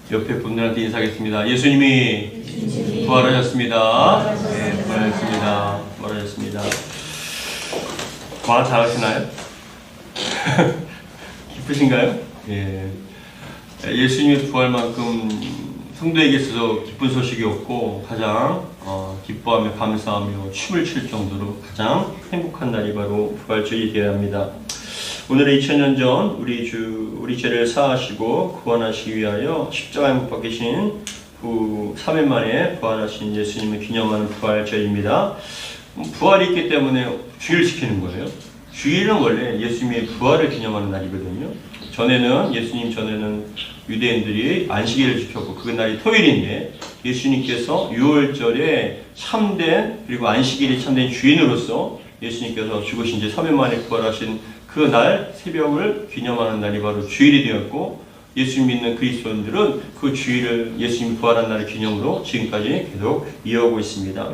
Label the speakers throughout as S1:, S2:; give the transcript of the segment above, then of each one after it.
S1: 옆에 분들한테 인사하겠습니다. 예수님이 부활하셨습니다. 네, 부활하셨습니다. 부활하셨습니다. 부활 잘하시나요? 기쁘신가요? 예. 예수님의 부활만큼 성도에게 있어서 기쁜 소식이 없고 가장 기뻐하며 감사하며 춤을 출 정도로 가장 행복한 날이 바로 부활절이 되어야 합니다. 오늘은 2000년 전 우리 죄를 사하시고 구원하시기 위하여 십자가에 못 박히신 후 3일 만에 부활하신 예수님을 기념하는 부활절입니다. 부활이 있기 때문에 주일을 지키는 거예요. 주일은 원래 예수님의 부활을 기념하는 날이거든요. 예수님 전에는 유대인들이 안식일을 지켰고 그날이 토요일인데 예수님께서 6월절에 참된 그리고 안식일이 참된 주인으로서 예수님께서 죽으신 지 3일 만에 부활하신 그날 새벽을 기념하는 날이 바로 주일이 되었고 예수님 믿는 그리스도인들은 그 주일을 예수님 부활한 날을 기념으로 지금까지 계속 이어오고 있습니다.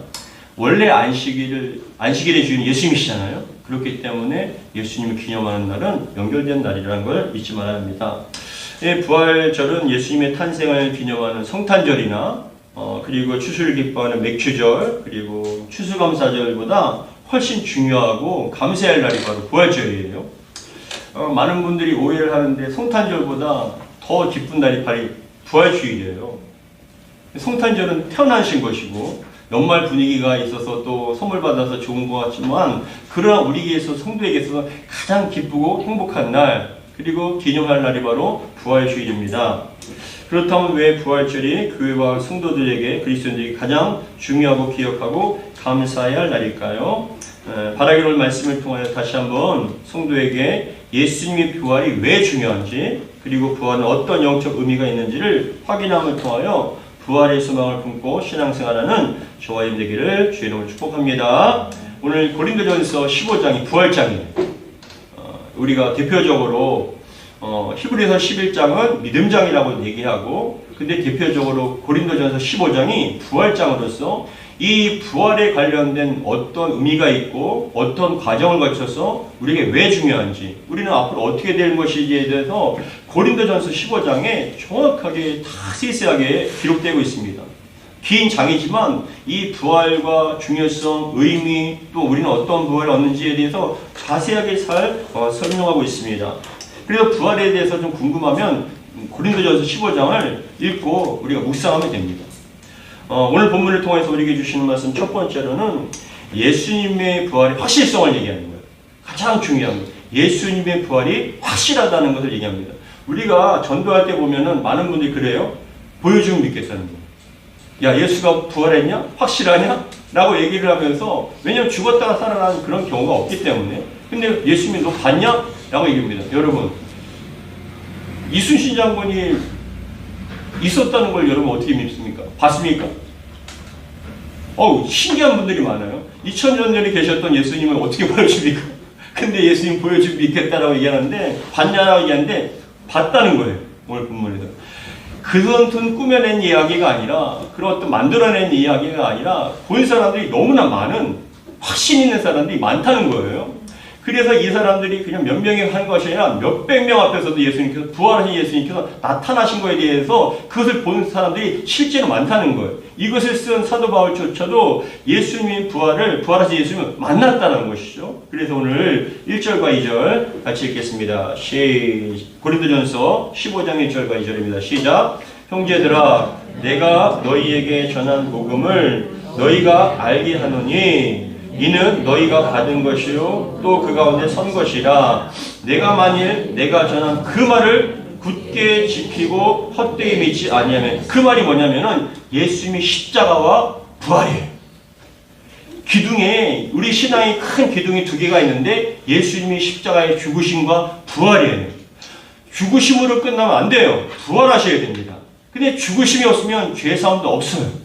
S1: 원래 안식일의 주인은 예수님이시잖아요. 그렇기 때문에 예수님을 기념하는 날은 연결된 날이라는 걸 잊지 말아야 합니다. 부활절은 예수님의 탄생을 기념하는 성탄절이나 그리고 추수를 기뻐하는 맥추절 그리고 추수감사절보다 훨씬 중요하고 감사할 날이 바로 부활절이에요. 많은 분들이 오해를 하는데 성탄절보다 더 기쁜 날이 바로 부활주일이에요. 성탄절은 태어나신 것이고 연말 분위기가 있어서 또 선물 받아서 좋은 것 같지만 그러나 우리에게서 성도에게서 가장 기쁘고 행복한 날 그리고 기념할 날이 바로 부활주일입니다. 그렇다면 왜 부활절이 교회와 성도들에게 그리스도인들에게 가장 중요하고 기억하고 감사해야 할 날일까요? 바라기를 말씀을 통하여 다시 한번 성도에게 예수님의 부활이 왜 중요한지 그리고 부활은 어떤 영적 의미가 있는지를 확인함을 통하여 부활의 소망을 품고 신앙생활하는 저와 여러분 되기를 주의 이름으로 축복합니다. 오늘 고린도전서 15장이 부활장이에요. 우리가 대표적으로 히브리서 11장은 믿음장이라고 얘기하고 근데 대표적으로 고린도전서 15장이 부활장으로서 이 부활에 관련된 어떤 의미가 있고 어떤 과정을 거쳐서 우리에게 왜 중요한지 우리는 앞으로 어떻게 될 것인지에 대해서 고린도전서 15장에 정확하게 다 세세하게 기록되고 있습니다. 긴 장이지만 이 부활과 중요성, 의미 또 우리는 어떤 부활을 얻는지에 대해서 자세하게 설명하고 있습니다. 그래서 부활에 대해서 좀 궁금하면 고린도전서 15장을 읽고 우리가 묵상하면 됩니다. 오늘 본문을 통해서 우리에게 주시는 말씀 첫 번째로는 예수님의 부활의 확실성을 얘기하는 거예요. 가장 중요한 거. 예수님의 부활이 확실하다는 것을 얘기합니다. 우리가 전도할 때 보면은 많은 분들이 그래요. 보여주면 믿겠다는 거예요. 야, 예수가 부활했냐? 확실하냐? 라고 얘기를 하면서 왜냐하면 죽었다가 살아나는 그런 경우가 없기 때문에 근데 예수님이 너 봤냐? 라고 얘기합니다. 여러분 이순신 장군이 있었다는 걸 여러분 어떻게 믿습니까? 봤습니까? 신기한 분들이 많아요. 2000년 전에 계셨던 예수님을 어떻게 보여줍니까? 근데 예수님 보여주면 믿겠다라고 얘기하는데 봤냐라고 얘기하는데 봤다는 거예요. 오늘 본문에서. 그것은 꾸며낸 이야기가 아니라 그런 어떤 만들어낸 이야기가 아니라 본 사람들이 너무나 많은 확신 있는 사람들이 많다는 거예요. 그래서 이 사람들이 그냥 몇 명이 한 것이 아니라 몇백 명 앞에서도 예수님께서 부활하신 예수님께서 나타나신 것에 대해서 그것을 보는 사람들이 실제로 많다는 거예요. 이것을 쓴 사도 바울조차도 예수님의 부활하신 예수님을 만났다는 것이죠. 그래서 오늘 1절과 2절 같이 읽겠습니다. 고린도전서 15장 1절과 2절입니다. 시작. 형제들아 내가 너희에게 전한 복음을 너희가 알게 하노니 이는 너희가 받은 것이요 또 그 가운데 선 것이라 내가 전한 그 말을 굳게 지키고 헛되이 믿지 아니하면 그 말이 뭐냐면은 예수님의 십자가와 부활이에요. 기둥에 우리 신앙의 큰 기둥이 두 개가 있는데 예수님의 십자가의 죽으심과 부활이에요. 죽으심으로 끝나면 안 돼요. 부활하셔야 됩니다. 근데 죽으심이 없으면 죄사함도 없어요.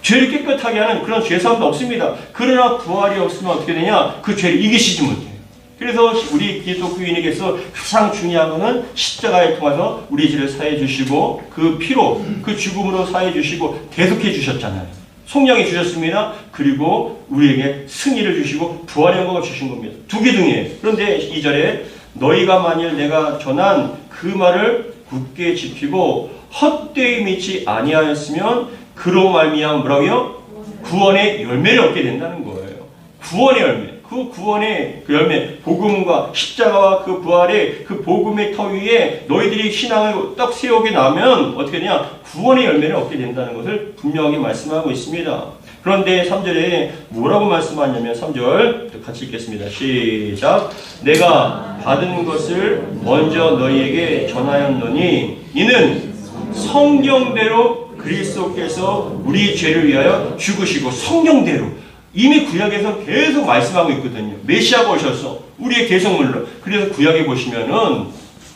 S1: 죄를 깨끗하게 하는 그런 죄사함도 없습니다. 그러나 부활이 없으면 어떻게 되냐? 그 죄를 이기시지 못해요. 그래서 우리 기독교인에게서 가장 중요한 것은 십자가에 통해서 우리 죄를 사해 주시고 그 피로 그 죽음으로 사해 주시고 대속해 주셨잖아요. 성령이 주셨습니다. 그리고 우리에게 승리를 주시고 부활의 영광을 주신 겁니다. 두 기둥이에요. 그런데 2절에 너희가 만일 내가 전한 그 말을 굳게 지키고 헛되이 믿지 아니하였으면 그로 말미암아 뭐라고요? 구원의 열매를 얻게 된다는 거예요. 구원의 열매. 그 구원의 그 열매, 복음과 십자가와 그 부활의 그 복음의 터 위에 너희들이 신앙을 딱 세우게 나면 어떻게 되냐? 구원의 열매를 얻게 된다는 것을 분명하게 말씀하고 있습니다. 그런데 3절에 뭐라고 말씀하냐면 3절 같이 읽겠습니다. 시작. 내가 받은 것을 먼저 너희에게 전하였노니 이는 성경대로 그리스도께서 우리 죄를 위하여 죽으시고 성경대로 이미 구약에서 계속 말씀하고 있거든요. 메시아가 오셔서 우리의 대성물로. 그래서 구약에 보시면은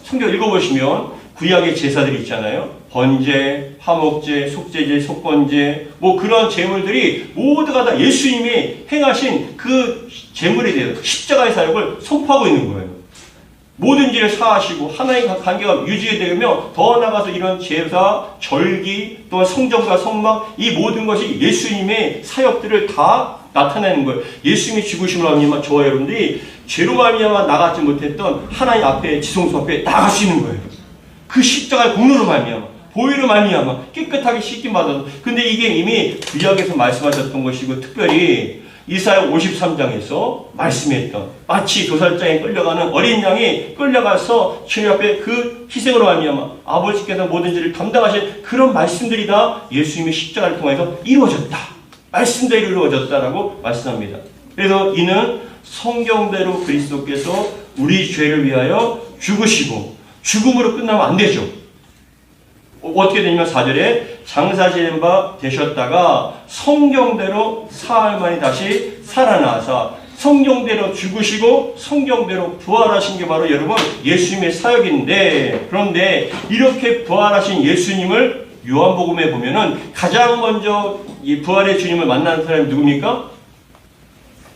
S1: 성경 읽어보시면 구약의 제사들이 있잖아요. 번제, 화목제, 속죄제, 속건제 뭐 그런 제물들이 모두가 다 예수님이 행하신 그 제물에 대해서 십자가의 사역을 선포하고 있는 거예요. 모든 죄를 사하시고 하나님과 관계가 유지되며 더 나아가서 이런 제사, 절기, 또한 성전과 성막 이 모든 것이 예수님의 사역들을 다 나타내는 거예요. 예수님이 죽으심으로 말미암아 저와 여러분들이 죄로 말미암아 나가지 못했던 하나님 앞에 지성소 앞에 나갈 수 있는 거예요. 그 십자가의 공로로 말미암아 보혈로 말미암아 깨끗하게 씻김 받아서. 근데 이게 이미 구약에서 말씀하셨던 것이고 특별히 이사야 53장에서 말씀했던 마치 도살장에 끌려가는 어린 양이 끌려가서 주님 앞에 그 희생으로 말미암아 아버지께서 모든 죄를 담당하신 그런 말씀들이 다 예수님의 십자가를 통해서 이루어졌다. 말씀대로 이루어졌다라고 말씀합니다. 그래서 이는 성경대로 그리스도께서 우리 죄를 위하여 죽으시고 죽음으로 끝나면 안 되죠. 어떻게 되냐면 4절에 장사지은 바 되셨다가 성경대로 사흘 만에 다시 살아나사 성경대로 죽으시고 성경대로 부활하신 게 바로 여러분 예수님의 사역인데, 그런데 이렇게 부활하신 예수님을 요한복음에 보면은 가장 먼저 이 부활의 주님을 만난 사람이 누굽니까?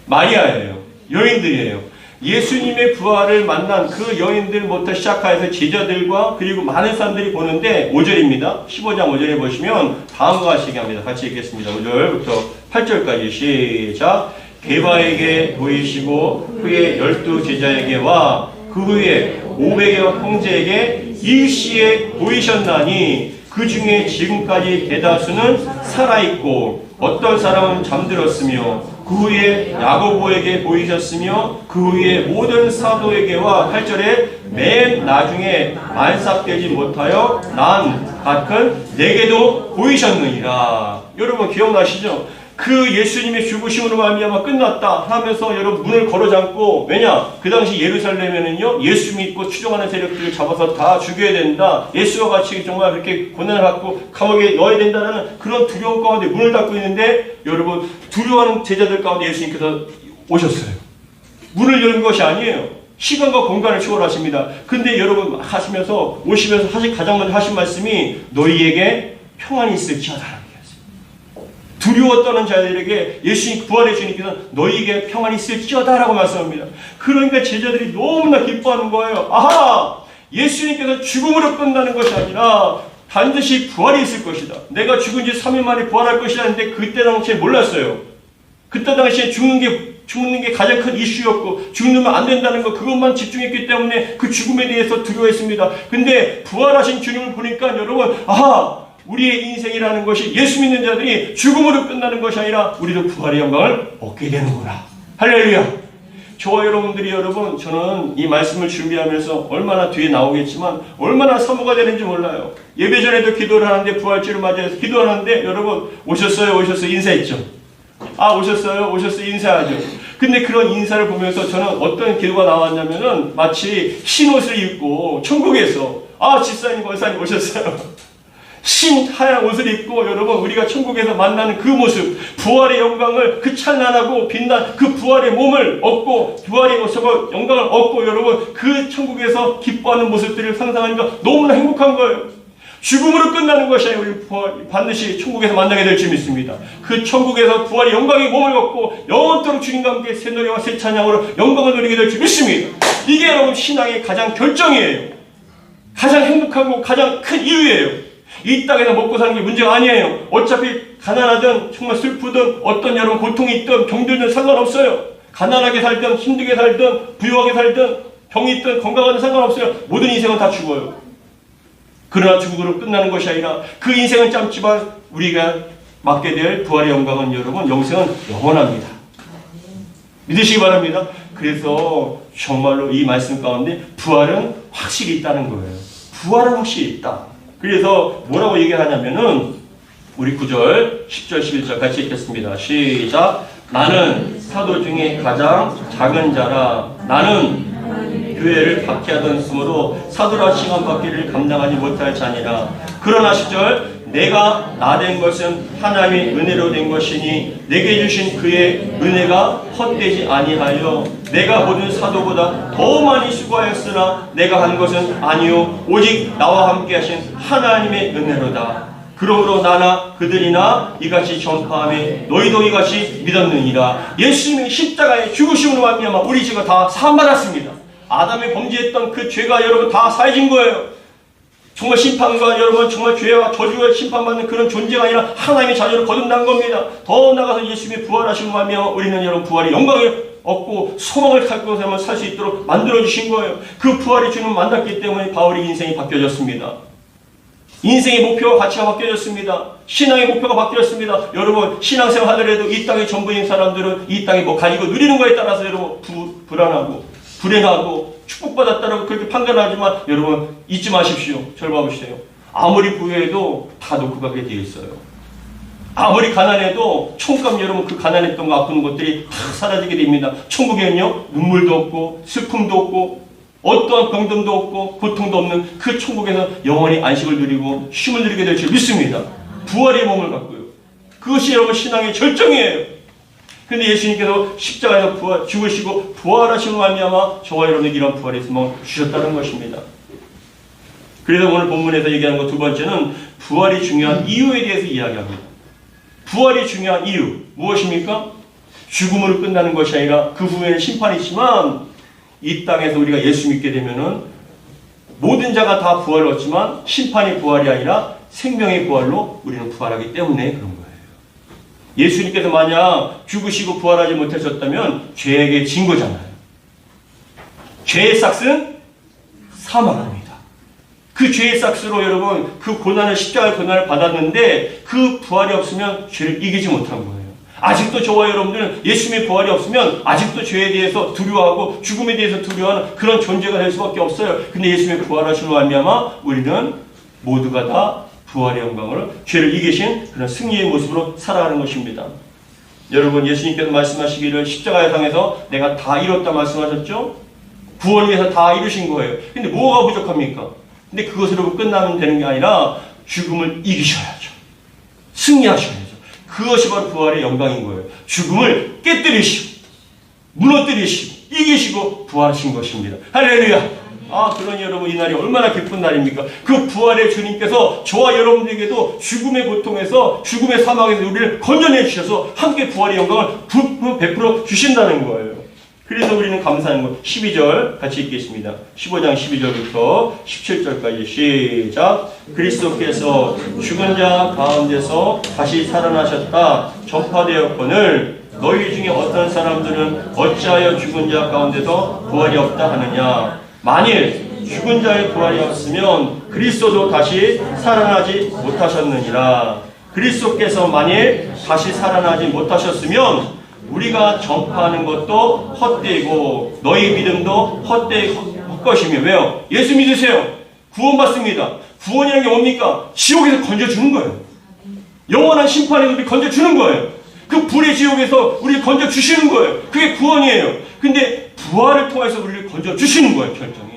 S1: 마리아예요. 여인들이에요. 예수님의 부활을 만난 그 여인들부터 시작해서 제자들과 그리고 많은 사람들이 보는데 5절입니다. 15장 5절에 보시면 다음과 같이 얘기합니다. 같이 읽겠습니다. 5절부터 8절까지 시작. 게바에게 보이시고 그의 12 제자에게와 그 후에 500여 형제에게 일시에 보이셨나니 그 중에 지금까지 대다수는 살아있고 어떤 사람은 잠들었으며 그 후에 야고보에게 보이셨으며 그 후에 모든 사도에게와 8절에 맨 나중에 안삭되지 못하여 난 같은 내게도 보이셨느니라. 여러분 기억나시죠? 그 예수님의 죽으심으로 말미암아 끝났다 하면서 여러분 문을 걸어잠고, 왜냐? 그 당시 예루살렘에는요 예수 믿고 추종하는 세력들을 잡아서 다 죽여야 된다. 예수와 같이 정말 그렇게 고난을 받고 감옥에 넣어야 된다는 그런 두려움 가운데 문을 닫고 있는데 여러분 두려워하는 제자들 가운데 예수님께서 오셨어요. 문을 여는 것이 아니에요. 시간과 공간을 초월하십니다. 근데 여러분 하시면서 오시면서 가장 먼저 하신 말씀이 너희에게 평안이 있을지어다. 두려워 떠는 자들에게 예수님 부활의 주님께서 너희에게 평안이 있을지어다라고 말씀합니다. 그러니까 제자들이 너무나 기뻐하는 거예요. 아하! 예수님께서 죽음으로 끝나는 것이 아니라 반드시 부활이 있을 것이다. 내가 죽은 지 3일 만에 부활할 것이라 했는데 그때 당시에 몰랐어요. 그때 당시에 죽는 게 가장 큰 이슈였고 죽으면 안 된다는 거 그것만 집중했기 때문에 그 죽음에 대해서 두려워했습니다. 근데 부활하신 주님을 보니까 여러분 아하! 우리의 인생이라는 것이 예수 믿는 자들이 죽음으로 끝나는 것이 아니라 우리도 부활의 영광을 얻게 되는구나. 할렐루야. 저와 여러분들이 여러분 저는 이 말씀을 준비하면서 얼마나 뒤에 나오겠지만 얼마나 사모가 되는지 몰라요. 예배 전에도 기도를 하는데 부활주를 맞이해서 기도하는데 여러분 오셨어요 인사했죠. 아 오셨어요 인사하죠. 근데 그런 인사를 보면서 저는 어떤 기도가 나왔냐면은 마치 흰 옷을 입고 천국에서 아 집사님 권사님 오셨어요. 흰 하얀 옷을 입고 여러분 우리가 천국에서 만나는 그 모습, 부활의 영광을 그 찬란하고 빛난 그 부활의 몸을 얻고 부활의 모습을 영광을 얻고 여러분 그 천국에서 기뻐하는 모습들을 상상하니까 너무나 행복한 거예요. 죽음으로 끝나는 것이 아니라 우리 부활, 반드시 천국에서 만나게 될 줄 믿습니다. 그 천국에서 부활의 영광의 몸을 얻고 영원토록 주님과 함께 새 노래와 새 찬양으로 영광을 누리게 될 줄 믿습니다. 이게 여러분 신앙의 가장 결정이에요. 가장 행복하고 가장 큰 이유예요. 이 땅에서 먹고 사는 게 문제가 아니에요. 어차피 가난하든 정말 슬프든 어떤 여러분 고통이 있든 병들든 상관없어요. 가난하게 살든 힘들게 살든 부유하게 살든 병이 있든 건강하든 상관없어요. 모든 인생은 다 죽어요. 그러나 죽음으로 끝나는 것이 아니라 그 인생은 짧지만 우리가 맡게 될 부활의 영광은 여러분, 영생은 영원합니다. 믿으시기 바랍니다. 그래서 정말로 이 말씀 가운데 부활은 확실히 있다는 거예요. 부활은 확실히 있다. 그래서 뭐라고 얘기하냐면은 우리 9절, 10절, 11절 같이 읽겠습니다. 시작. 나는 사도 중에 가장 작은 자라. 나는 교회를 박해하던 스므로 사도라 칭함받기를 감당하지 못할 자니라. 그러나 10절. 내가 나 된 것은 하나님의 은혜로 된 것이니 내게 주신 그의 은혜가 헛되지 아니하여 내가 모든 사도보다 더 많이 수고하였으나 내가 한 것은 아니요 오직 나와 함께 하신 하나님의 은혜로다. 그러므로 나나 그들이나 이같이 전파하며 너희도 이같이 믿었느니라. 예수님이 십자가에 죽으심으로 말미암아 우리 죄가 다 사함받았습니다. 아담이 범죄했던 그 죄가 여러분 다 사해진 거예요. 정말 심판과 여러분 정말 죄와 저주와 심판받는 그런 존재가 아니라 하나님의 자녀를 거듭난 겁니다. 더 나아가서 예수님이 부활하신 말미암아 우리는 여러분 부활의 영광을 얻고 소망을 갖고 살 수 있도록 만들어주신 거예요. 그 부활이 주님 만났기 때문에 바울의 인생이 바뀌어졌습니다. 인생의 목표와 가치가 바뀌어졌습니다. 신앙의 목표가 바뀌었습니다. 여러분 신앙생활 하더라도 이 땅의 전부인 사람들은 이 땅에 뭐 가지고 누리는 거에 따라서 여러분 불안하고 불행하고 축복받았다라고 그렇게 판단하지만 여러분 잊지 마십시오. 절 봐보세요. 아무리 부유해도 다 놓고 가게 되어 있어요. 아무리 가난해도 총감 여러분 그 가난했던 거 아픈 것들이 다 사라지게 됩니다. 천국에는요 눈물도 없고 슬픔도 없고 어떠한 병듦도 없고 고통도 없는 그 천국에서 영원히 안식을 누리고 쉼을 누리게 될 줄 믿습니다. 부활의 몸을 갖고요. 그것이 여러분 신앙의 절정이에요. 근데 예수님께서 십자가에서 죽으시고 부활하시고 말미암아 저와 여러분에게 이런 부활의 소망을 주셨다는 것입니다. 그래서 오늘 본문에서 얘기하는 것 두 번째는 부활이 중요한 이유에 대해서 이야기합니다. 부활이 중요한 이유 무엇입니까? 죽음으로 끝나는 것이 아니라 그 후에는 심판이 있지만 이 땅에서 우리가 예수 믿게 되면은 모든 자가 다 부활을 얻지만 심판의 부활이 아니라 생명의 부활로 우리는 부활하기 때문에 그런 거예요. 예수님께서 만약 죽으시고 부활하지 못하셨다면 죄에게 진 거잖아요. 죄의 삭은 사망입니다. 그 죄의 삭스로 여러분 그 고난을 십자가의 고난을 받았는데 그 부활이 없으면 죄를 이기지 못한 거예요. 아직도 저와 여러분들은 예수님의 부활이 없으면 아직도 죄에 대해서 두려워하고 죽음에 대해서 두려워하는 그런 존재가 될 수밖에 없어요. 근데 예수님의 부활하심으로 말미암아 우리는 모두가 다 부활의 영광으로 죄를 이기신 그런 승리의 모습으로 살아가는 것입니다. 여러분 예수님께서 말씀하시기를 십자가의 상에서 내가 다 이뤘다 말씀하셨죠? 구원을 위해서 다 이루신 거예요. 근데 뭐가 부족합니까? 근데 그것으로 끝나면 되는 게 아니라 죽음을 이기셔야죠. 승리하셔야죠. 그것이 바로 부활의 영광인 거예요. 죽음을 깨뜨리시고 무너뜨리시고 이기시고 부활하신 것입니다. 할렐루야. 그러니 여러분 이 날이 얼마나 기쁜 날입니까? 그 부활의 주님께서 저와 여러분들에게도 죽음의 고통에서 죽음의 사망에서 우리를 건져내 주셔서 함께 부활의 영광을 베풀어 주신다는 거예요. 그래서 우리는 감사하는 것 12절 같이 읽겠습니다. 15장 12절부터 17절까지 시작. 그리스도께서 죽은 자 가운데서 다시 살아나셨다 전파되었거늘 너희 중에 어떤 사람들은 어찌하여 죽은 자 가운데서 부활이 없다 하느냐. 만일 죽은 자의 부활이 없으면 그리스도도 다시 살아나지 못하셨느니라. 그리스도께서 만일 다시 살아나지 못하셨으면 우리가 전파하는 것도 헛되고 너희 믿음도 헛것이며 왜요? 예수 믿으세요. 구원받습니다. 구원이라는 게 뭡니까? 지옥에서 건져주는 거예요. 영원한 심판에서 우리 건져주는 거예요. 그 불의 지옥에서 우리 건져주시는 거예요. 그게 구원이에요. 근데 부활을 통해서 우리를 건져주시는 거예요. 결정이.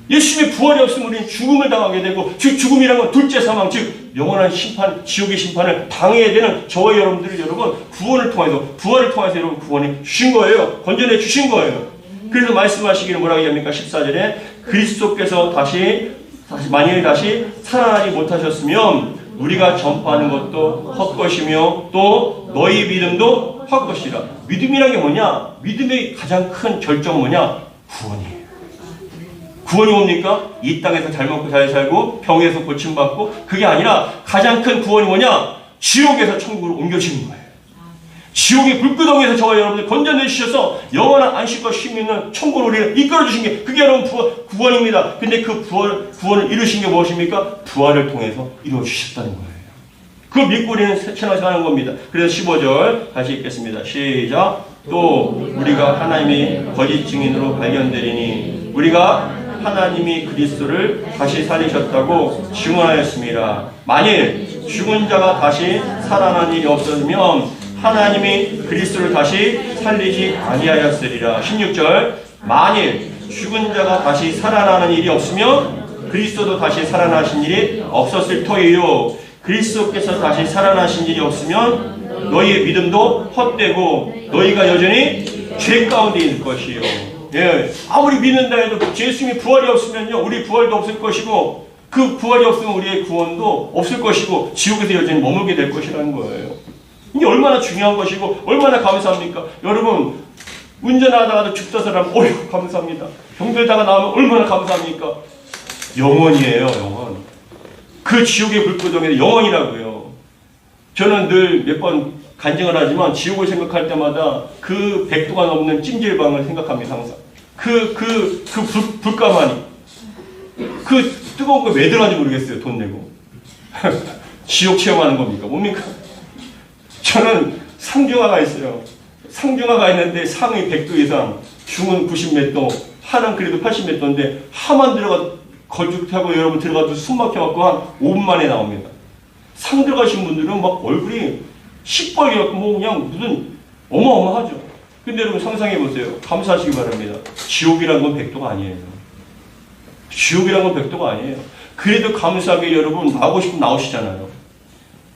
S1: 예수님의 부활이 없으면 우리는 죽음을 당하게 되고 죽음이라는 건 둘째 사망 즉 영원한 심판 지옥의 심판을 당해야 되는 저와 여러분들이 여러분 구원을 통해서 부활을 통해서 여러분 구원해 주신 거예요. 건져내 주신 거예요. 그래서 말씀하시기를 뭐라고 얘기합니까? 14절에 그리스도께서 만일 다시 살아나지 못하셨으면 우리가 전파하는 것도 헛것이며 또 너희 믿음도 헛것이라. 믿음이란 게 뭐냐? 믿음의 가장 큰 결정은 뭐냐? 구원이에요. 구원이 뭡니까? 이 땅에서 잘 먹고 잘 살고 병에서 고침받고 그게 아니라 가장 큰 구원이 뭐냐? 지옥에서 천국으로 옮겨지는 거예요. 지옥의 불구덩이에서 저와 여러분들 건져내주셔서 영원한 안식과 쉼 있는 천국으로 우리를 이끌어주신 게 그게 여러분 구원입니다. 근데 그 구원을 이루신 게 무엇입니까? 부활을 통해서 이루어주셨다는 거예요. 그걸 믿고 우리는 신앙생활하는 겁니다. 그래서 15절 다시 읽겠습니다. 시작. 또 우리가 하나님의 거짓 증인으로 발견되리니 우리가 하나님이 그리스도를 다시 살리셨다고 증언하였습니다. 만일 죽은 자가 다시 살아난 일이 없었으면 하나님이 그리스도를 다시 살리지 아니하였으리라. 16절. 만일 죽은 자가 다시 살아나는 일이 없으면 그리스도도 다시 살아나신 일이 없었을 터이요. 그리스도께서 다시 살아나신 일이 없으면 너희의 믿음도 헛되고 너희가 여전히 죄 가운데 있을 것이요. 예, 아무리 믿는다 해도 예수님이 부활이 없으면요, 우리 부활도 없을 것이고 그 부활이 없으면 우리의 구원도 없을 것이고 지옥에서 여전히 머물게 될 것이라는 거예요. 이게 얼마나 중요한 것이고 얼마나 감사합니까? 여러분 운전하다가도 죽다 사람 어휴 감사합니다. 병들다가 나오면 얼마나 감사합니까? 영원이에요. 영원. 그 지옥의 불구덩이는 영원이라고요. 저는 늘 몇 번 간증을 하지만 지옥을 생각할 때마다 그 100도가 넘는 찜질방을 생각합니다. 항상 불가마니 그 뜨거운 거 왜 들어가는지 모르겠어요. 돈 내고 지옥 체험하는 겁니까? 뭡니까? 저는 상중하가 있어요. 상중하가 있는데 상이 100도 이상, 중은 90몇 도, 하는 그래도 80몇 도인데 하만 들어가 걸쭉하고 여러분 들어가도 숨 막혀갖고 한 5분 만에 나옵니다. 상 들어가신 분들은 막 얼굴이 시뻘게 뭐 그냥 무슨 어마어마하죠. 근데 여러분 상상해 보세요. 감사하시기 바랍니다. 지옥이란 건 100도가 아니에요. 지옥이란 건 100도가 아니에요. 그래도 감사하게 여러분 나오고 싶으면 나오시잖아요.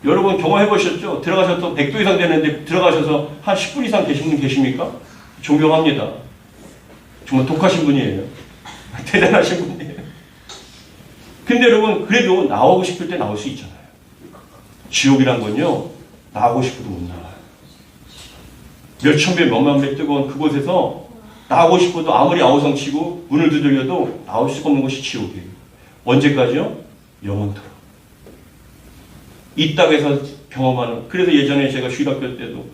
S1: 여러분 경험해 보셨죠? 들어가셔서 100도 이상 되는데 들어가셔서 한 10분 이상 계신 분 계십니까? 존경합니다. 정말 독하신 분이에요. 대단하신 분이에요. 근데 여러분 그래도 나오고 싶을 때 나올 수 있잖아요. 지옥이란 건요, 나오고 싶어도 못 나와요. 몇천 배, 몇만 배 뜨거운 그곳에서 나오고 싶어도 아무리 아우성치고 문을 두들겨도 나올 수가 없는 것이 지옥이에요. 언제까지요? 영원토록. 이 땅에서 경험하는. 그래서 예전에 제가 주일학교 때도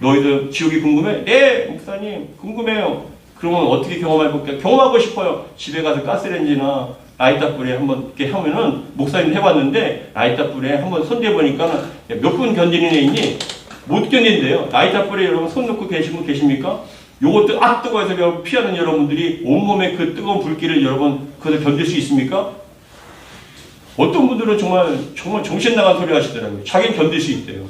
S1: 너희들 지옥이 궁금해? 네, 목사님 궁금해요. 그러면 어떻게 경험할 건가? 경험하고 싶어요. 집에 가서 가스레인지나 라이터 불에 한번 이렇게 하면은 목사님 해봤는데 라이터 불에 한번 손대 보니까 몇 분 견디는 애 있니? 못 견딘대요. 라이터 불에 여러분 손 놓고 계신 분 계십니까? 요것도 뜨거워서 여러분 피하는 여러분들이 온몸에 그 뜨거운 불길을 여러분 그것을 견딜 수 있습니까? 어떤 분들은 정말 정신 나간 소리 하시더라고요. 자기는 견딜 수 있대요.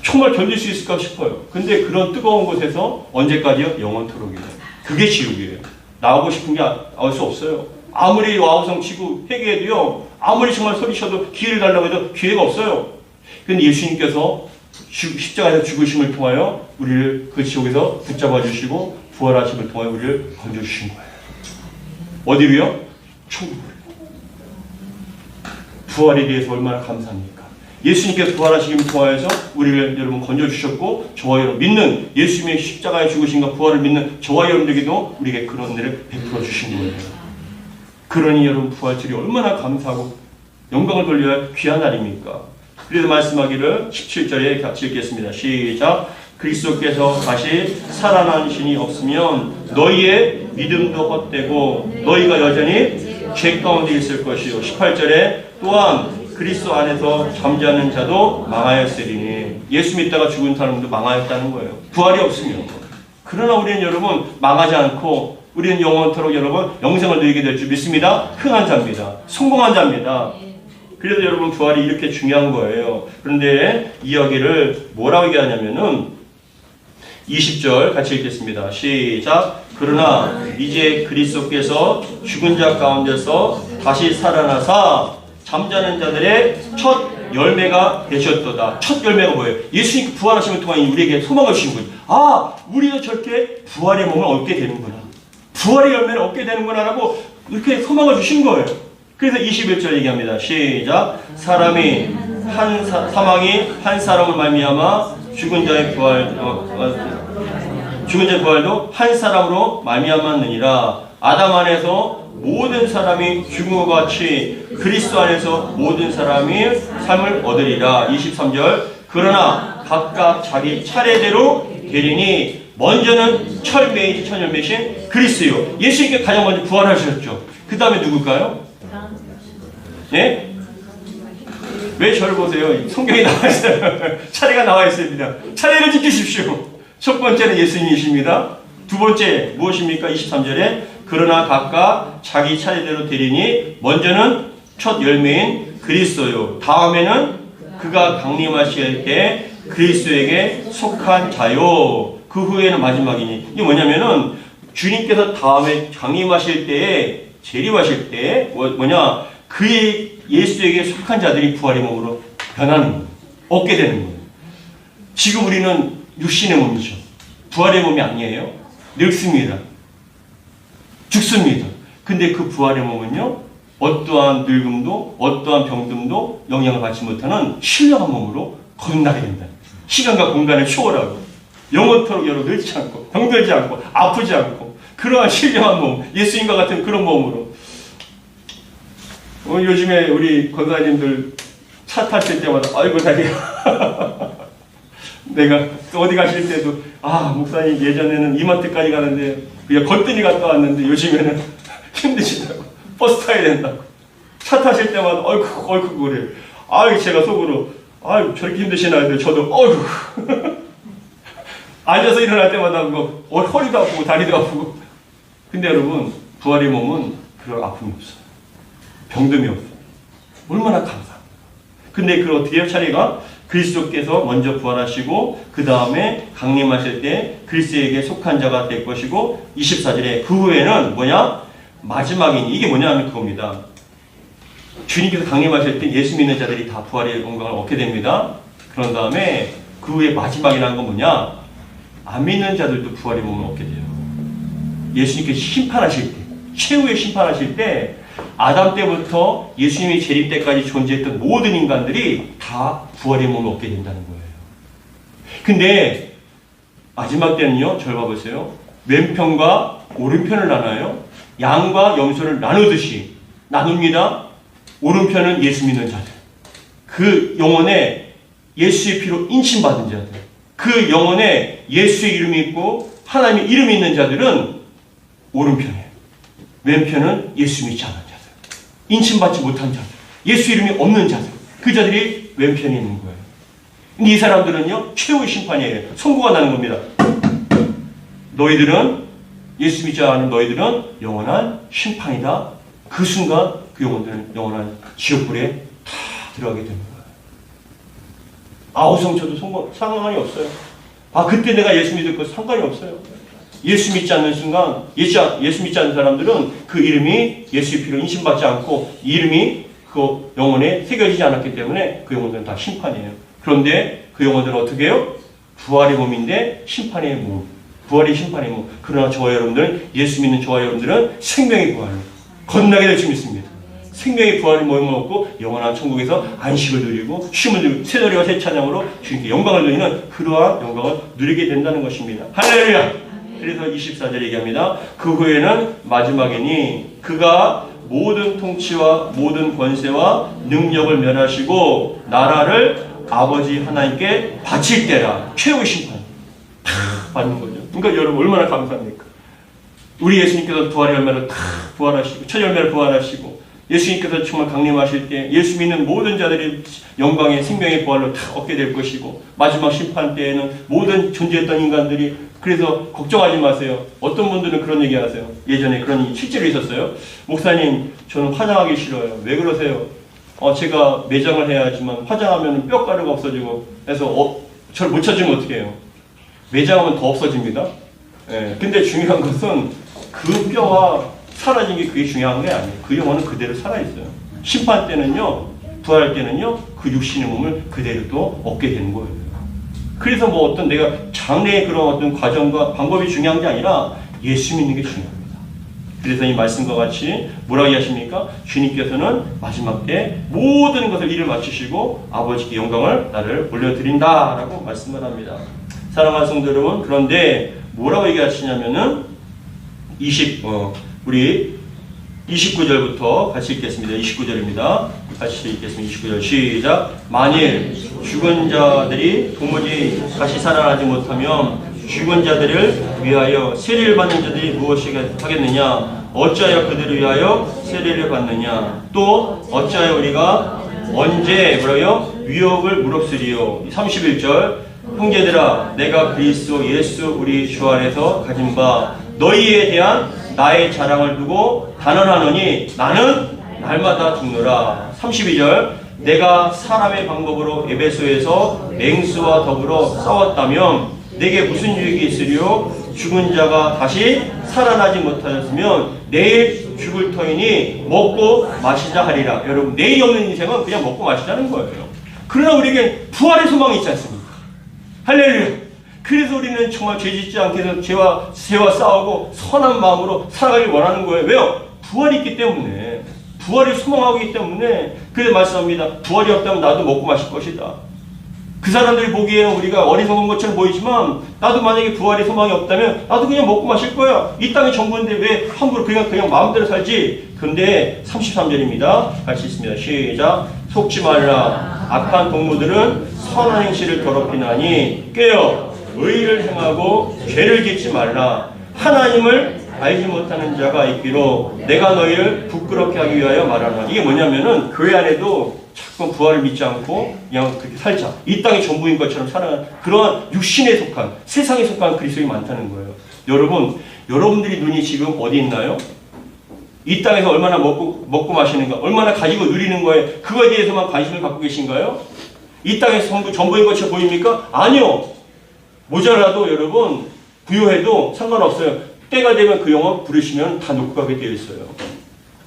S1: 정말 견딜 수 있을까 싶어요. 근데 그런 뜨거운 곳에서 언제까지요? 영원토록이에요. 그게 지옥이에요. 나오고 싶은 게 나올 수 없어요. 아무리 와우성치고 회개해도요, 아무리 정말 소리쳐도 기회를 달라고 해도 기회가 없어요. 근데 예수님께서 십자가에서 죽으심을 통하여 우리를 그 지옥에서 붙잡아 주시고 부활하심을 통하여 우리를 건져주신 거예요. 어디로요? 천국으로. 부활에 대해서 얼마나 감사합니까? 예수님께서 부활하심을 통하여서 우리를 여러분 건져주셨고 저와 여러분 믿는 예수님의 십자가에 죽으심과 부활을 믿는 저와 여러분들에게도 우리에게 그런 은혜를 베풀어 주신 거예요. 그러니 여러분 부활절이 얼마나 감사하고 영광을 돌려야 할 귀한 날입니까? 그래서 말씀하기를 17절에 같이 읽겠습니다. 시작. 그리스도께서 다시 살아난 신이 없으면 너희의 믿음도 헛되고 너희가 여전히 죄 가운데 있을 것이요. 18절에 또한 그리스도 안에서 잠자는 자도 망하였으리니 예수 믿다가 죽은 사람도 망하였다는 거예요. 부활이 없으면. 그러나 우리는 여러분 망하지 않고 우리는 영원토록 여러분 영생을 누리게 될 줄 믿습니다. 흥한 자입니다. 성공한 자입니다. 그래서 여러분 부활이 이렇게 중요한 거예요. 그런데 이 이야기를 뭐라고 얘기하냐면은 20절 같이 읽겠습니다. 시작. 그러나 이제 그리스도께서 죽은 자 가운데서 다시 살아나사 잠자는 자들의 첫 열매가 되셨도다. 첫 열매가 뭐예요? 예수님 부활하심을 통해 우리에게 소망을 주신 거예요. 아, 우리도 저렇게 부활의 몸을 얻게 되는구나. 부활의 열매를 얻게 되는구나라고 이렇게 소망을 주신 거예요. 그래서 21절 얘기합니다. 시작. 사망이 한 사람을 말미암아 죽은 자의 부활도 한 사람으로 말미암았느니라. 아담 안에서 모든 사람이 죽은 것 같이 그리스도 안에서 모든 사람이 삶을 얻으리라. 23절. 그러나 각각 자기 차례대로 되리니 먼저는 철매이지 천열매신 그리스요. 예수님께 가장 먼저 부활하셨죠. 그 다음에 누굴까요? 예? 왜 저를 보세요? 성경에 나와 있어요. 차례가 나와 있습니다. 차례를 지키십시오. 첫 번째는 예수님이십니다. 두 번째 무엇입니까? 23절에 그러나 각각 자기 차례대로 되리니 먼저는 첫 열매인 그리스도요. 다음에는 그가 강림하실 때 그리스도에게 속한 자요. 그 후에는 마지막이니. 이게 뭐냐면은 주님께서 다음에 강림하실 때에 재림하실 때 뭐냐 그의 예수에게 속한 자들이 부활의 몸으로 변하는 거예요. 얻게 되는 거예요. 지금 우리는 육신의 몸이죠. 부활의 몸이 아니에요. 늙습니다. 죽습니다. 근데 그 부활의 몸은요, 어떠한 늙음도, 어떠한 병듦도 영향을 받지 못하는 신령한 몸으로 거듭나게 된다. 시간과 공간을 초월하고, 영원토록 여러 늙지 않고, 병들지 않고, 아프지 않고, 그러한 신령한 몸, 예수님과 같은 그런 몸으로. 요즘에 우리 권사님들 차 타실 때마다, 아이고, 다리야. 내가 어디 가실 때도 목사님 예전에는 이마트까지 가는데 그냥 걸뜬히 갔다 왔는데 요즘에는 힘드시다고 버스 타야 된다고 차 타실 때마다 어이쿠 그래. 제가 속으로 저렇게 힘드시나 했는데 저도 어이쿠 앉아서 일어날 때마다 뭐 허리도 아프고 다리도 아프고. 근데 여러분 부활의 몸은 그런 아픔이 없어요. 병듦이 없어요. 얼마나 감사합니다. 근데 그걸 어떻게 해요? 차례가 그리스도께서 먼저 부활하시고 그 다음에 강림하실 때 그리스도에게 속한 자가 될 것이고 24절에 그 후에는 뭐냐? 마지막인 이게 뭐냐면 그겁니다. 주님께서 강림하실 때 예수 믿는 자들이 다 부활의 영광을 얻게 됩니다. 그런 다음에 그 후에 마지막이라는 건 뭐냐? 안 믿는 자들도 부활의 몸을 얻게 돼요. 예수님께서 심판하실 때 최후의 심판하실 때 아담 때부터 예수님이 재림 때까지 존재했던 모든 인간들이 다 부활의 몸을 얻게 된다는 거예요. 근데 마지막 때는요, 절 봐보세요. 왼편과 오른편을 나눠요. 양과 염소를 나누듯이 나눕니다. 오른편은 예수 믿는 자들. 그 영혼에 예수의 피로 인침받은 자들. 그 영혼에 예수의 이름이 있고 하나님의 이름이 있는 자들은 오른편이에요. 왼편은 예수 믿지 않은 자들. 인침받지 못한 자들. 예수 이름이 없는 자들. 그 자들이 왼편에 있는 거예요. 근데 이 사람들은요, 최후의 심판이에요. 선고가 나는 겁니다. 너희들은, 예수 믿지 않은 너희들은 영원한 심판이다. 그 순간 그 영혼들은 영원한 지옥불에 다 들어가게 되는 거예요. 아우성쳐도 상관이 없어요. 그때 내가 예수 믿을 것 상관이 없어요. 예수 믿지 않는 순간, 예수 믿지 않는 사람들은 그 이름이 예수의 피로 인신받지 않고 이름이 그 영혼에 새겨지지 않았기 때문에 그 영혼들은 다 심판이에요. 그런데 그 영혼들은 어떻게 해요? 부활의 몸인데 심판의 몸. 부활의 심판의 몸. 그러나 저와 여러분들은, 예수 믿는 저와 여러분들은 생명의 부활로 건너게 될 줄 믿습니다. 생명의 부활의 몸을 얻고 영원한 천국에서 안식을 누리고 쉼을 누리고 새노래와 새 찬양으로 주님께 영광을 누리는 그러한 영광을 누리게 된다는 것입니다. 할렐루야! 그래서 24절 얘기합니다. 그 후에는 마지막이니 그가 모든 통치와 모든 권세와 능력을 멸하시고 나라를 아버지 하나님께 바칠 때라. 최후의 심판 다 받는 거죠. 그러니까 여러분 얼마나 감사합니까? 우리 예수님께서 부활의 열매를 다 부활하시고 첫 열매를 부활하시고 예수님께서 정말 강림하실 때 예수 믿는 모든 자들이 영광의 생명의 부활로 다 얻게 될 것이고 마지막 심판 때에는 모든 존재했던 인간들이. 그래서 걱정하지 마세요. 어떤 분들은 그런 얘기 하세요. 예전에 그런 일이 실제로 있었어요. 목사님, 저는 화장하기 싫어요. 왜 그러세요? 제가 매장을 해야 하지만 화장하면 뼈가루가 없어지고 해서 저를 못 찾으면 어떻게 해요? 매장하면 더 없어집니다. 예. 근데 중요한 것은 그 뼈와 사라진 게 그게 중요한 게 아니에요. 그 영혼은 그대로 살아있어요. 심판 때는요, 부활할 때는요, 그 육신의 몸을 그대로 또 얻게 되는 거예요. 그래서 뭐 어떤 내가 장래의 그런 어떤 과정과 방법이 중요한 게 아니라 예수 믿는 게 중요합니다. 그래서 이 말씀과 같이 뭐라고 하십니까? 주님께서는 마지막 때 모든 것을 일을 마치시고 아버지께 영광을 나를 올려드린다라고 말씀을 합니다. 사랑하는 성도 여러분, 그런데 뭐라고 얘기하시냐면은 우리 29절부터 같이 읽겠습니다. 29절입니다. 같이 읽겠습니다. 29절 시작. 만일 죽은 자들이 도무지 다시 살아나지 못하면 죽은 자들을 위하여 세례를 받는 자들이 무엇이 하겠느냐? 어찌하여 그들을 위하여 세례를 받느냐? 또 어찌하여 우리가 언제 뭐라고요? 위협을 무릅쓰리요. 31절 형제들아 내가 그리스도 예수 우리 주 안에서 가진 바 너희에 대한 나의 자랑을 두고 단언하노니 나는 날마다 죽노라. 32절 내가 사람의 방법으로 에베소에서 맹수와 더불어 싸웠다면 내게 무슨 유익이 있으리요? 죽은 자가 다시 살아나지 못하였으면 내일 죽을 터이니 먹고 마시자 하리라. 여러분 내일이 없는 인생은 그냥 먹고 마시자는 거예요. 그러나 우리에게 부활의 소망이 있지 않습니까? 할렐루야. 그래서 우리는 정말 죄짓지 않게 해서 죄와 싸우고 선한 마음으로 살아가길 원하는 거예요. 왜요? 부활이 있기 때문에. 부활을 소망하고 있기 때문에. 그래서 말씀합니다. 부활이 없다면 나도 먹고 마실 것이다. 그 사람들이 보기에는 우리가 어리석은 것처럼 보이지만 나도 만약에 부활의 소망이 없다면 나도 그냥 먹고 마실 거야. 이 땅이 전부인데 왜 함부로 그냥 마음대로 살지? 근데 33절입니다. 같이 있습니다. 시작. 속지 말라. 악한 동무들은 선한 행실을 더럽히나니 깨어 의를 행하고 죄를 짓지 말라. 하나님을 알지 못하는 자가 있기로 내가 너희를 부끄럽게 하기 위하여 말하노라. 이게 뭐냐면은 교회 안에도 자꾸 부활을 믿지 않고 그냥 그렇게 살자. 이 땅이 전부인 것처럼 살아가는 그런 육신에 속한 세상에 속한 그리스도인이 많다는 거예요. 여러분, 여러분들이 눈이 지금 어디 있나요? 이 땅에서 얼마나 먹고 마시는가, 얼마나 가지고 누리는 거에 그거에 대해서만 관심을 갖고 계신가요? 이 땅에서 전부인 것처럼 보입니까? 아니요. 모자라도 여러분 부유해도 상관없어요. 때가 되면 그 영혼 부르시면 다 놓고 가게 되어 있어요.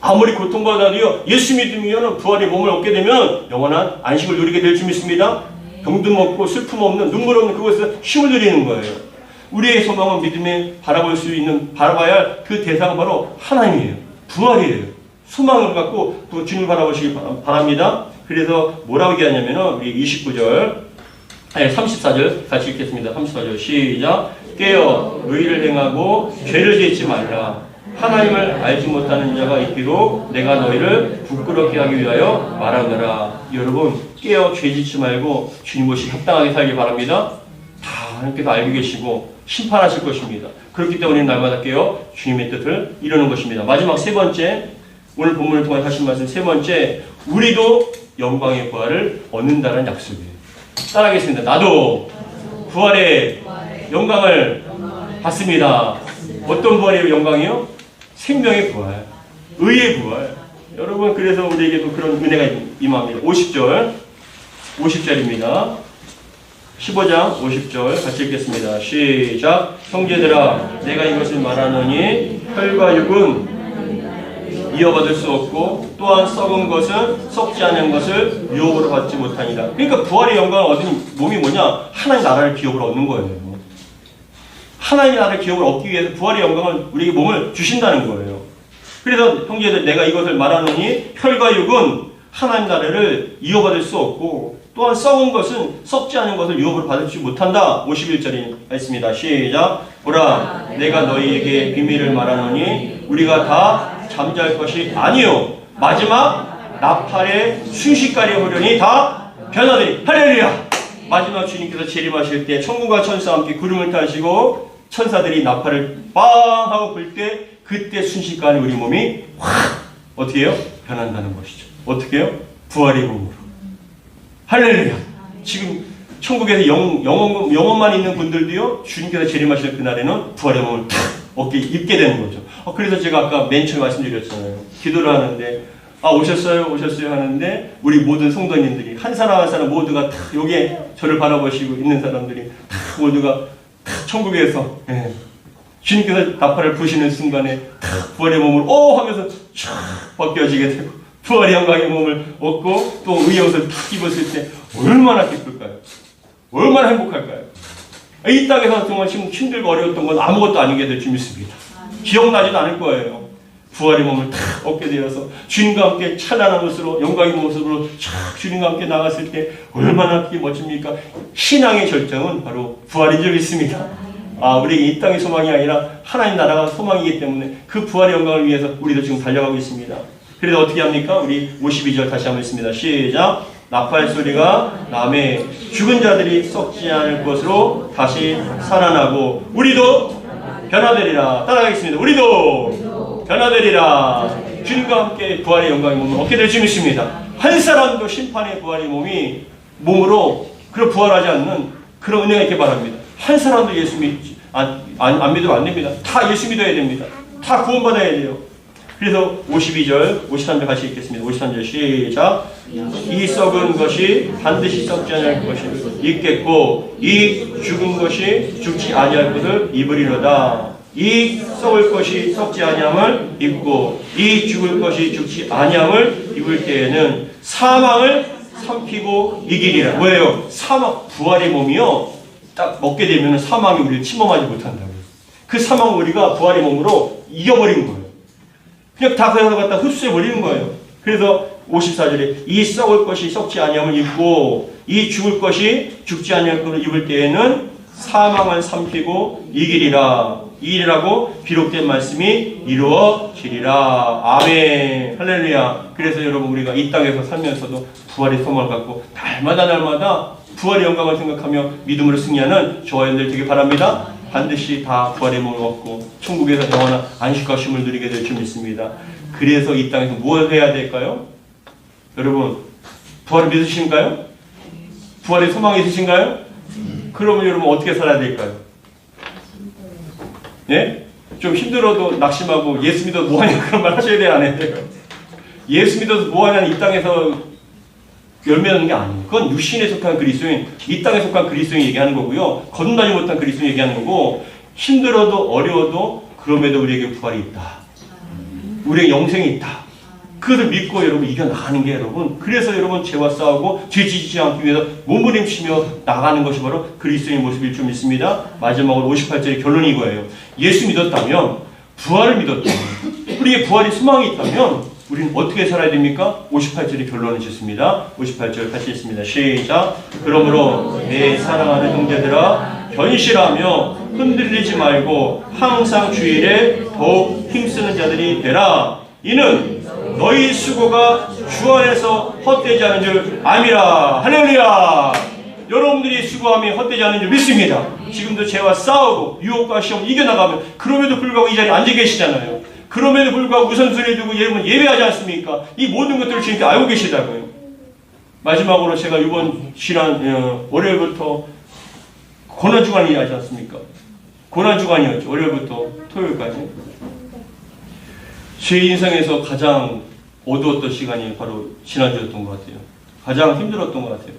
S1: 아무리 고통받아도요 예수 믿으면 부활의 몸을 얻게 되면 영원한 안식을 누리게 될 줄 믿습니다. 병도 없고 슬픔 없는 눈물 없는 그곳에서 쉼을 누리는 거예요. 우리의 소망은 믿음에 바라볼 수 있는 바라봐야 할 그 대상은 바로 하나님이에요. 부활이에요. 소망을 갖고 주님을 바라보시기 바랍니다. 그래서 뭐라고 얘기하냐면은 우리 34절 같이 읽겠습니다. 34절 시작. 깨어 의를 행하고 죄를 짓지 말라. 하나님을 알지 못하는 자가 있기로 내가 너희를 부끄럽게 하기 위하여 말하노라. 여러분 깨어 죄 짓지 말고 주님 보시 합당하게 살기 바랍니다. 다 하나님께서 알고 계시고 심판하실 것입니다. 그렇기 때문에 날마다 깨어 주님의 뜻을 이루는 것입니다. 마지막 세 번째, 오늘 본문을 통해 하신 말씀 세 번째, 우리도 영광의 부활을 얻는다는 약속이에요. 따라하겠습니다. 나도 부활의 영광을 받습니다. 어떤 부활의 영광이요? 생명의 부활, 의의 부활. 여러분 그래서 우리에게도 그런 은혜가 임합니다. 50절입니다. 15장 50절 같이 읽겠습니다. 시작. 형제들아 내가 이것을 말하노니 혈과 육은 이어받을 수 없고 또한 썩은 것은 썩지 않은 것을 유업으로 받지 못하니라. 그러니까 부활의 영광을 얻은 몸이 뭐냐? 하나님 나라를 기업으로 얻는 거예요. 하나님 나라를 기업으로 얻기 위해서 부활의 영광을 우리에게 몸을 주신다는 거예요. 그래서 형제들 내가 이것을 말하노니 혈과 육은 하나님 나라를 이어받을 수 없고 또한 썩은 것은 썩지 않은 것을 유업으로 받지 못한다. 51절이 있습니다. 시작. 보라 내가 너희에게 비밀을 말하노니 우리가 다 잠잘 것이 아니요 마지막 나팔의 순식간에 호련히 다 변하리니. 할렐루야. 마지막 주님께서 재림하실 때 천군과 천사와 함께 구름을 타시고 천사들이 나팔을 빵 하고 불 때 그때 순식간에 우리 몸이 확 어떻게 해요? 변한다는 것이죠. 어떻게 해요? 부활의 몸으로. 할렐루야. 지금 천국에서 영혼만 있는 분들도요 주님께서 재림하실 그날에는 부활의 몸을 탁 얻게 입게 되는 거죠. 그래서 제가 아까 맨 처음에 말씀드렸잖아요. 기도를 하는데 오셨어요 하는데 우리 모든 성도님들이 한 사람 한 사람 모두가 다 여기에 저를 바라보시고 있는 사람들이 다 모두가 다 천국에서 주님께서 나팔을 부시는 순간에 다 부활의 몸을 하면서 쫙 벗겨지게 되고 부활의 영광의 몸을 얻고 또 의의 옷을 탁 입었을 때 얼마나 기쁠까요? 얼마나 행복할까요? 이 땅에서 정말 힘들고 어려웠던 건 아무것도 아니게 될 줄 믿습니다. 기억나지도 않을 거예요. 부활의 몸을 탁 얻게 되어서 주님과 함께 찬란한 모습으로 영광의 모습으로 쫙 주님과 함께 나갔을 때 얼마나 그게 멋집니까? 신앙의 절정은 바로 부활인 줄 믿습니다. 우리 이 땅의 소망이 아니라 하나님 나라가 소망이기 때문에 그 부활의 영광을 위해서 우리도 지금 달려가고 있습니다. 그래서 어떻게 합니까? 우리 52절 다시 한번 읽습니다. 시작. 나팔 소리가 나매 죽은 자들이 썩지 않을 것으로 다시 살아나고 우리도 변화되리라. 따라가겠습니다. 우리도 변화되리라. 주님과 함께 부활의 영광의 몸을 얻게 될 줄 믿습니다. 한 사람도 심판의 부활의 몸으로 그런 부활하지 않는 그런 은혜가 있게 바랍니다. 한 사람도 예수 믿지 안 믿으면 안 됩니다. 다 예수 믿어야 됩니다. 다 구원받아야 돼요. 그래서 52절, 53절 같이 읽겠습니다. 53절 시작. 이 썩은 것이 반드시 썩지 아니할 것이 있겠고 이 죽은 것이 죽지 아니할 것을 입으리로다. 이 썩을 것이 썩지 아니함을 입고 이 죽을 것이 죽지 아니함을 입을 때에는 사망을 삼키고 이기리라. 뭐예요? 사망, 부활의 몸이요. 딱 먹게 되면 사망이 우리를 침범하지 못한다고요. 그 사망을 우리가 부활의 몸으로 이겨버린 거예요. 그냥 다 그냥 갖다 흡수해버리는 거예요. 그래서 54절에 이 썩을 것이 썩지 아니함을 입고 이 죽을 것이 죽지 아니할 것을 입을 때에는 사망을 삼키고 이기리라. 이기리라고 기록된 말씀이 이루어지리라. 아멘. 할렐루야. 그래서 여러분 우리가 이 땅에서 살면서도 부활의 소망을 갖고 날마다 부활의 영광을 생각하며 믿음으로 승리하는 저와 여러분들 되길 바랍니다. 반드시 다 부활의 몸을 얻고 천국에서 영원한 안식과 쉼을 누리게 될 줄 믿습니다. 그래서 이 땅에서 무엇을 해야 될까요? 여러분 부활을 믿으신가요? 부활의 소망이 있으신가요? 그러면 여러분 어떻게 살아야 될까요? 예? 좀 힘들어도 낙심하고 예수 믿어도 뭐하냐 그런 말 하셔야 돼요? 안 해야 돼요? 예수 믿어도 뭐하냐 이 땅에서 열매 얻는 게 아니에요. 그건 육신에 속한 그리스도인, 이 땅에 속한 그리스도인 얘기하는 거고요. 거듭나지 못한 그리스도인 얘기하는 거고 힘들어도 어려워도 그럼에도 우리에게 부활이 있다. 우리에게 영생이 있다. 그것을 믿고 여러분 이겨나가는 게 여러분 그래서 여러분 죄와 싸우고 죄지지 않기 위해서 몸부림치며 나가는 것이 바로 그리스도의 모습일 줄 믿습니다. 마지막으로 58절의 결론이 이거예요. 예수 믿었다면 부활을 믿었다면 우리에게 부활의 소망이 있다면 우리는 어떻게 살아야 됩니까? 58절의 결론을 짓습니다. 58절 같이 읽습니다. 시작. 그러므로 내 사랑하는 형제들아 견실하며 흔들리지 말고 항상 주일에 더욱 힘쓰는 자들이 되라. 이는 너희 수고가 주 안에서 헛되지 않은 줄 암이라. 할렐루야. 여러분들이 수고함이 헛되지 않은 줄 믿습니다. 지금도 죄와 싸우고 유혹과 시험을 이겨나가면 그럼에도 불구하고 이 자리에 앉아 계시잖아요. 그럼에도 불구하고 우선순위에 두고 여러분 예배하지 않습니까? 이 모든 것들을 주님께 알고 계시다고요. 마지막으로 제가 이번 지난 월요일부터 고난주간이 하지 않습니까? 고난주간이었죠. 월요일부터 토요일까지. 제 인생에서 가장 어두웠던 시간이 바로 지난주였던 것 같아요. 가장 힘들었던 것 같아요.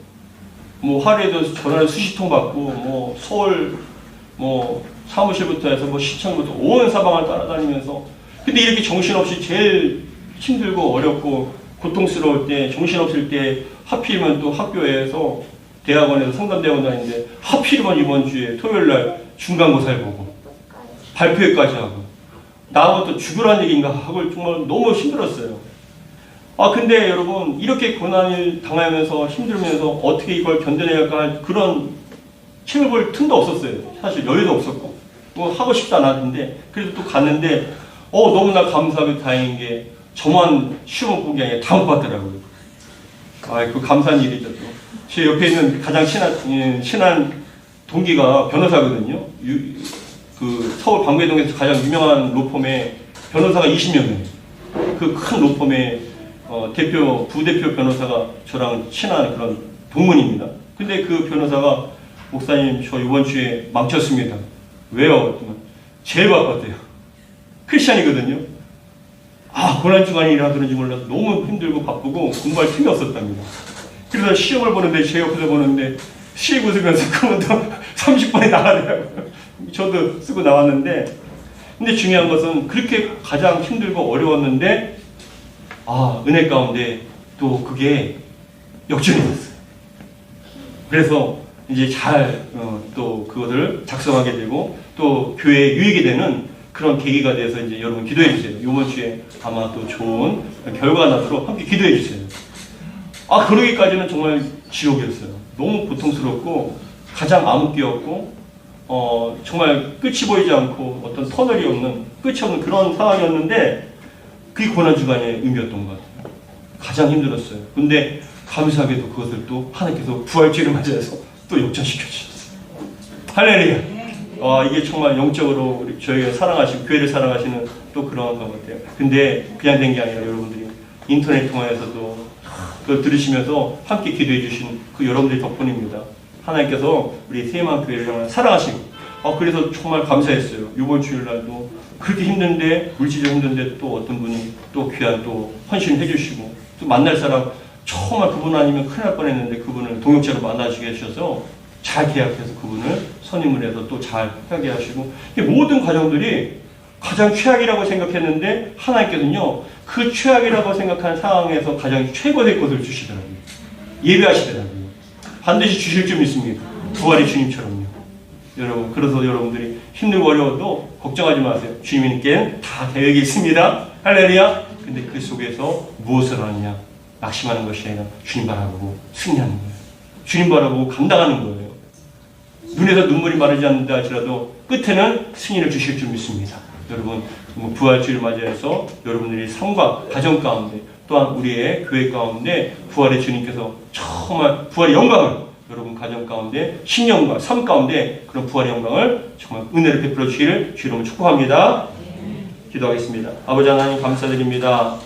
S1: 뭐 하루에도 전화를 수십 통 받고 뭐 서울 뭐 사무실부터 해서 뭐 시청부터 온 사방을 따라다니면서 근데 이렇게 정신없이 제일 힘들고 어렵고 고통스러울 때 정신없을 때 하필이면 또 학교에서 대학원에서 상담대학원 다니는데 하필이면 이번 주에 토요일날 중간고사를 보고 발표회까지 하고 나하고 또 죽으란 얘기인가 하고 정말 너무 힘들었어요. 근데 여러분 이렇게 고난을 당하면서 힘들면서 어떻게 이걸 견뎌내야 할까 할 그런 책을 볼 틈도 없었어요. 사실 여유도 없었고 뭐 하고 싶지 않았는데 그래도 또 갔는데 너무나 감사하고 다행인 게 저만 시험 본 게 아니라 다 못 봤더라고요. 그 감사한 일이죠. 또. 제 옆에 있는 가장 친한 동기가 변호사거든요. 그 서울 방배동에서 가장 유명한 로펌의 변호사가 20명이에요. 그 큰 로펌의 부대표 변호사가 저랑 친한 그런 동문입니다. 근데 그 변호사가 목사님 저 이번 주에 망쳤습니다. 왜요? 제일 바빴대요. 크리스찬이거든요. 고난주간이라 그런지 몰라서 너무 힘들고 바쁘고 공부할 틈이 없었답니다. 그래서 시험을 보는데 제 옆에서 보는데 씩 웃으면서 그분도 30번에 나가더라고요. 저도 쓰고 나왔는데 근데 중요한 것은 그렇게 가장 힘들고 어려웠는데 은혜 가운데 또 그게 역전이 됐어요. 그래서 이제 잘 또 그것을 작성하게 되고 또 교회에 유익이 되는 그런 계기가 돼서 이제 여러분 기도해 주세요. 이번 주에 아마 또 좋은 결과가 나도록 함께 기도해 주세요. 그러기까지는 정말 지옥이었어요. 너무 고통스럽고 가장 암흑기였고 정말 끝이 보이지 않고 어떤 터널이 없는, 끝이 없는 그런 상황이었는데 그게 고난주간의 의미였던 것 같아요. 가장 힘들었어요. 근데 감사하게도 그것을 또 하나님께서 부활주의를 맞이해서 또 역전시켜 주셨어요. 할렐루야. 이게 정말 영적으로 우리 저희가 사랑하시고 교회를 사랑하시는 또 그런 것 같아요. 근데 그냥 된 게 아니라 여러분들이 인터넷 통화에서도 그걸 들으시면서 함께 기도해 주신 그 여러분들 덕분입니다. 하나님께서 우리 세이만 교회를 정말 사랑하시고 그래서 정말 감사했어요. 이번 주일날도 그렇게 힘든데, 물질적으로 힘든데 또 어떤 분이 또 귀한 또 헌신을 해주시고 또 만날 사람 정말 그분 아니면 큰일 날 뻔했는데 그분을 동역자로 만나시게 해주셔서 잘 계약해서 그분을 선임을 해서 또 잘 하게 하시고, 모든 과정들이 가장 최악이라고 생각했는데 하나님께서는요 그 최악이라고 생각하는 상황에서 가장 최고의 것을 주시더라고요. 예배하시더라고요. 반드시 주실 줄 믿습니다. 부활의 주님처럼요. 여러분, 그래서 여러분들이 힘들고 어려워도 걱정하지 마세요. 주님께 다 계획이 있습니다. 할렐루야. 근데 그 속에서 무엇을 하느냐? 낙심하는 것이 아니라 주님 바라보고 승리하는 거예요. 주님 바라보고 감당하는 거예요. 눈에서 눈물이 마르지 않는다 할지라도 끝에는 승리를 주실 줄 믿습니다. 여러분, 부활주의를 맞이해서 여러분들이 삶과 가정 가운데 또한 우리의 교회 가운데 부활의 주님께서 정말 부활의 영광을 여러분 가정 가운데 신령과 삶 가운데 그런 부활의 영광을 정말 은혜를 베풀어 주시기를 주님으로 축복합니다. 기도하겠습니다. 아버지 하나님 감사드립니다.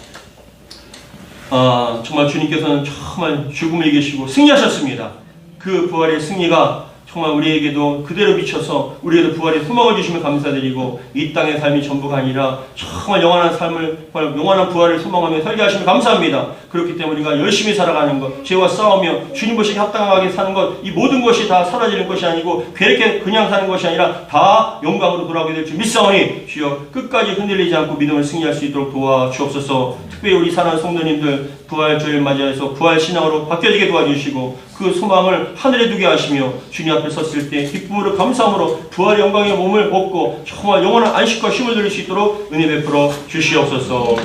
S1: 정말 주님께서는 정말 죽음을 이기시고 승리하셨습니다. 그 부활의 승리가 정말 우리에게도 그대로 비춰서 우리에게도 부활의 소망을 주시면 감사드리고 이 땅의 삶이 전부가 아니라 정말 영원한 삶을, 영원한 부활을 소망하며 살게 하시면 감사합니다. 그렇기 때문에 우리가 열심히 살아가는 것, 죄와 싸우며 주님 보시기에 합당하게 사는 것, 이 모든 것이 다 사라지는 것이 아니고 괴롭게 그냥 사는 것이 아니라 다 영광으로 돌아오게 될 줄 믿사오니 주여 끝까지 흔들리지 않고 믿음을 승리할 수 있도록 도와주옵소서. 특별히 우리 사랑하는 성도님들 부활주의를 맞이해서 부활신앙으로 바뀌어지게 도와주시고 그 소망을 하늘에 두게 하시며 주님 앞에 섰을 때 기쁨으로 감사함으로 부활의 영광의 몸을 얻고 정말 영원한 안식과 쉼을 누릴 수 있도록 은혜 베풀어 주시옵소서.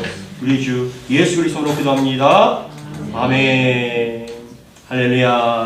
S1: 우리 주 예수 그리스도로 기도합니다. 아멘. 할렐루야.